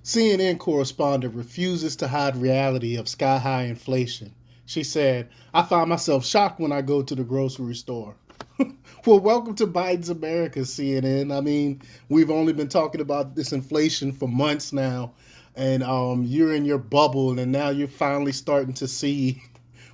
CNN correspondent refuses to hide reality of sky-high inflation. She said, I find myself shocked when I go to the grocery store. Well, welcome to Biden's America, CNN. I mean, we've only been talking about this inflation for months now, and you're in your bubble, and now you're finally starting to see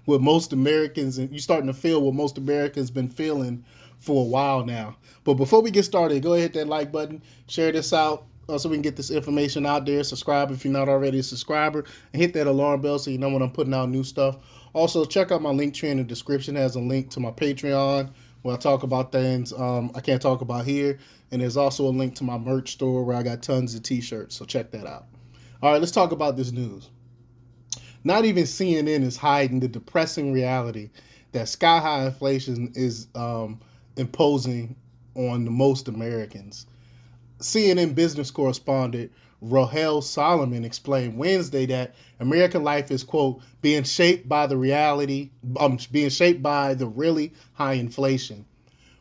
what most Americans, and you're starting to feel what most Americans been feeling for a while now. But before we get started, go ahead, hit that like button, share this out, so we can get this information out there. Subscribe if you're not already a subscriber, and hit that alarm bell so you know when I'm putting out new stuff. Also, check out my link tree in the description. It has a link to my Patreon where I talk about things I can't talk about here. And there's also a link to my merch store where I got tons of t-shirts. So check that out. All right, let's talk about this news. Not even CNN is hiding the depressing reality that sky-high inflation is imposing on the most Americans. CNN business correspondent Rahel Solomon explained Wednesday that American life is, quote, being shaped by the really high inflation,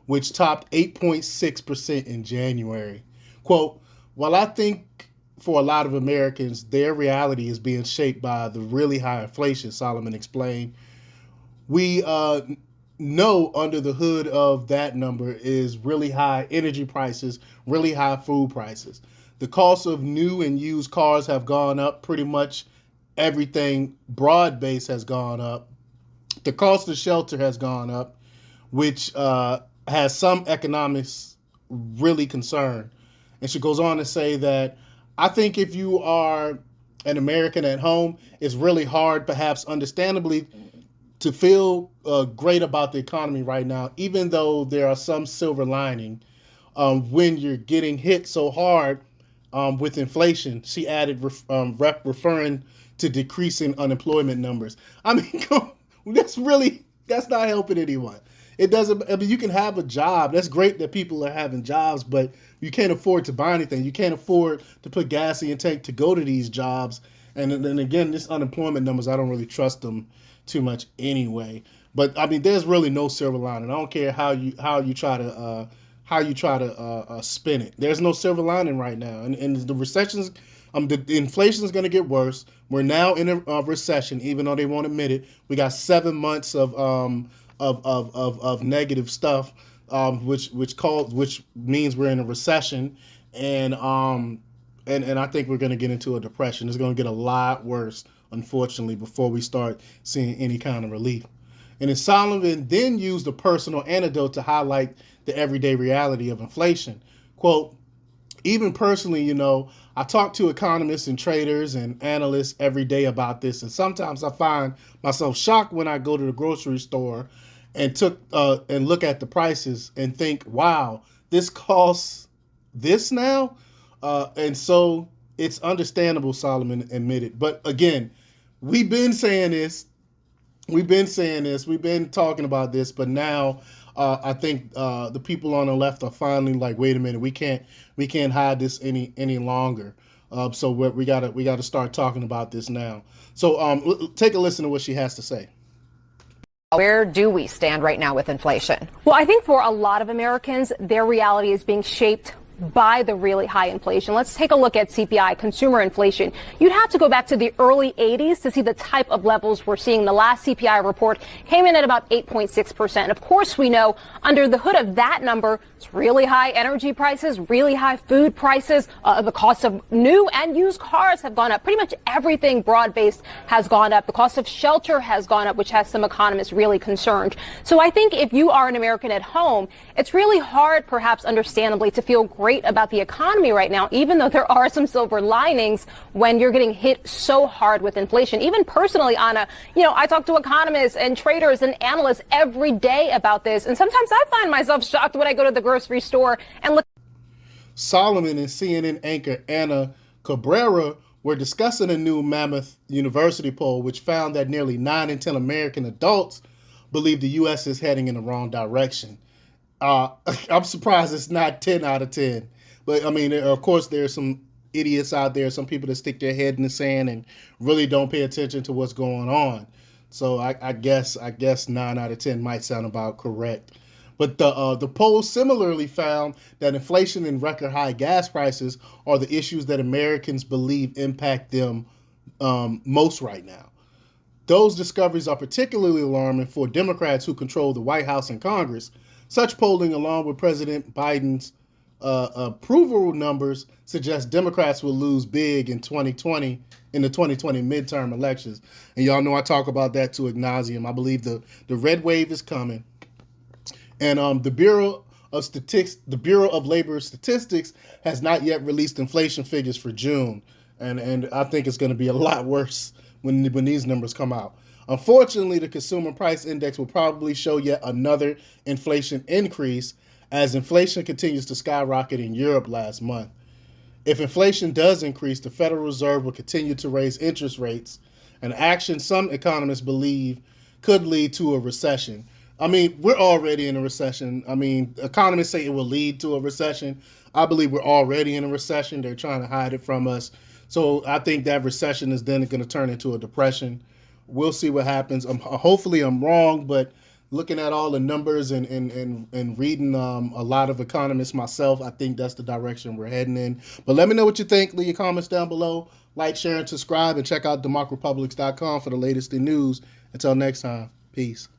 which topped 8.6% in January. Quote, while I think for a lot of Americans, their reality is being shaped by the really high inflation, Solomon explained, we know under the hood of that number is really high energy prices, really high food prices. The cost of new and used cars have gone up. Pretty much everything broad-based has gone up. The cost of shelter has gone up, which has some economists really concerned. And she goes on to say that I think if you are an American at home, it's really hard, perhaps understandably, to feel great about the economy right now, even though there are some silver lining when you're getting hit so hard with inflation. She added, referring to decreasing unemployment numbers. I mean, that's not helping anyone. It doesn't, I mean, you can have a job. That's great that people are having jobs, but you can't afford to buy anything. You can't afford to put gas in your tank to go to these jobs. And then again, this unemployment numbers, I don't really trust them too much anyway. But I mean, there's really no silver lining. I don't care how you try to spin it. There's no silver lining right now, and the recession's the inflation is going to get worse. We're now in a recession, even though they won't admit it. We got 7 months of negative stuff, which means we're in a recession, and I think we're going to get into a depression. It's going to get a lot worse, unfortunately, before we start seeing any kind of relief. And then Solomon then used a personal anecdote to highlight the everyday reality of inflation. Quote, even personally, I talk to economists and traders and analysts every day about this, and sometimes I find myself shocked when I go to the grocery store and look at the prices and think, wow, this costs this now? And so it's understandable, Solomon admitted. But again, we've been saying this. We've been talking about this, but now I think the people on the left are finally like, wait a minute, we can't hide this any longer. So we gotta start talking about this now. So take a listen to what she has to say. Where do we stand right now with inflation? Well, I think for a lot of Americans, their reality is being shaped by the really high inflation. Let's take a look at CPI, consumer inflation. You'd have to go back to the early 80s to see the type of levels we're seeing. The last CPI report came in at about 8.6%. And of course, we know under the hood of that number, it's really high energy prices, really high food prices. The cost of new and used cars have gone up. Pretty much everything broad-based has gone up. The cost of shelter has gone up, which has some economists really concerned. So I think if you are an American at home, it's really hard, perhaps understandably, to feel great about the economy right now, even though there are some silver linings when you're getting hit so hard with inflation. Even personally, Anna, I talk to economists and traders and analysts every day about this. And sometimes I find myself shocked when I go to the grocery store and look. Solomon and CNN anchor Anna Cabrera were discussing a new Mammoth University poll, which found that nearly 9 in 10 American adults believe the U.S. is heading in the wrong direction. I'm surprised it's not 10 out of 10. But, I mean, of course, there's some idiots out there, some people that stick their head in the sand and really don't pay attention to what's going on. So I guess 9 out of 10 might sound about correct. But the poll similarly found that inflation and record high gas prices are the issues that Americans believe impact them most right now. Those discoveries are particularly alarming for Democrats who control the White House and Congress. Such polling, along with President Biden's approval numbers, suggests Democrats will lose big in 2020 in the 2020 midterm elections. And y'all know I talk about that to ad nauseum. I believe the red wave is coming. And the Bureau of Labor Statistics has not yet released inflation figures for June, and I think it's going to be a lot worse when these numbers come out. Unfortunately, the Consumer Price Index will probably show yet another inflation increase as inflation continues to skyrocket in Europe last month. If inflation does increase, the Federal Reserve will continue to raise interest rates, an action some economists believe could lead to a recession. I mean, we're already in a recession. I mean, economists say it will lead to a recession. I believe we're already in a recession. They're trying to hide it from us. So I think that recession is then going to turn into a depression. We'll see what happens. Hopefully I'm wrong, but looking at all the numbers and reading a lot of economists myself, I think that's the direction we're heading in. But let me know what you think. Leave your comments down below. Like, share, and subscribe. And check out democrepublics.com for the latest in news. Until next time, peace.